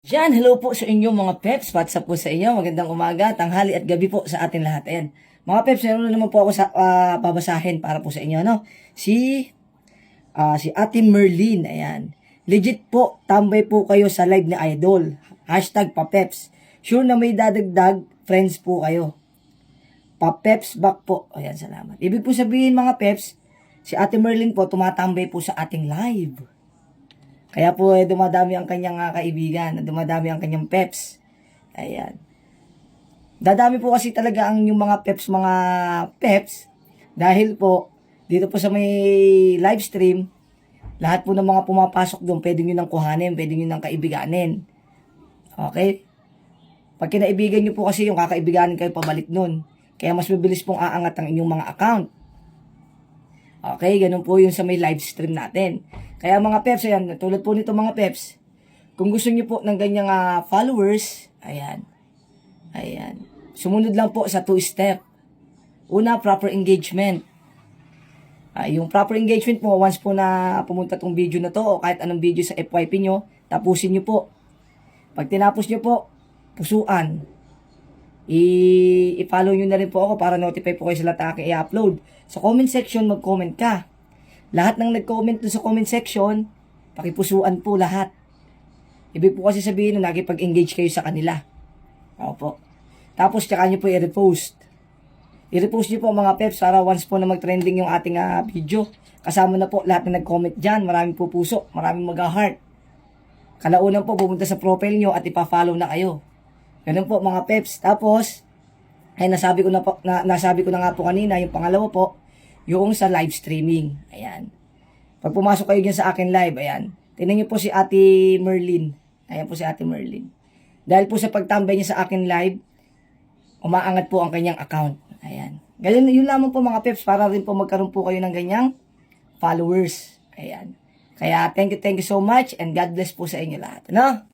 Diyan, hello po sa inyong mga peps. What's up po sa inyo? Magandang umaga, tanghali at gabi po sa atin lahat. Ayan. Mga peps, meron na naman po ako sa babasahin para po sa inyo, no? Si Ate Merlin, ayan. Legit po, tambay po kayo sa live ni Idol. Hashtag papeps. Sure na may dadagdag, friends po kayo. Papeps back po. Ayan, salamat. Ibig po sabihin mga peps, si Ate Merlin po tumatambay po sa ating live. Kaya po dumadami ang kanyang kaibigan, dumadami ang kanyang peps. Ayan. Dadami po kasi talaga ang yung mga peps dahil po dito po sa may live stream, lahat po ng mga pumapasok doon, pwede nyo nang kuhanin, pwede nyo nang kaibiganin. Okay? Pag kinaibigan nyo po kasi yung kakaibiganin kayo pabalik nun. Kaya mas mabilis pong aangat ang inyong mga account. Okay, ganun po yung sa may live stream natin. Kaya mga peps, ayan, tulad po nito mga peps, kung gusto niyo po ng ganyang followers, ayan, sumunod lang po sa 2-step. Una, proper engagement. Yung proper engagement mo, once po na pumunta tong video na to, o kahit anong video sa FYP nyo, tapusin nyo po. Pag tinapos nyo po, pusuan. I-follow nyo na rin po ako para notify po kayo sa lahat na aking i-upload. Sa comment section, mag-comment ka. Lahat ng nag-comment doon sa comment section, pakipusuan po lahat. Ibig po kasi sabihin na nakipag-engage kayo sa kanila. Opo. Tapos, tsaka nyo po i-repost. I-repost nyo po mga peps para once po na mag-trending yung ating video. Kasama na po lahat na nag-comment dyan. Maraming po puso, maraming mag-heart. Kalaunan po, pumunta sa profile nyo at ipa-follow na kayo. Ganun po mga peps. Tapos, ay nasabi ko na nga po kanina, yung pangalawa po, yung sa live streaming. Ayan. Pag pumasok kayo dyan sa akin live, ayan. Tingnan nyo po si Ate Merlin. Ayan po si Ate Merlin. Dahil po sa pagtambay niya sa akin live, umaangat po ang kanyang account. Ayan. Ganyan, yun lamang po mga peps, para rin po magkaroon po kayo ng ganyang followers. Ayan. Kaya thank you so much and God bless po sa inyo lahat. Ano?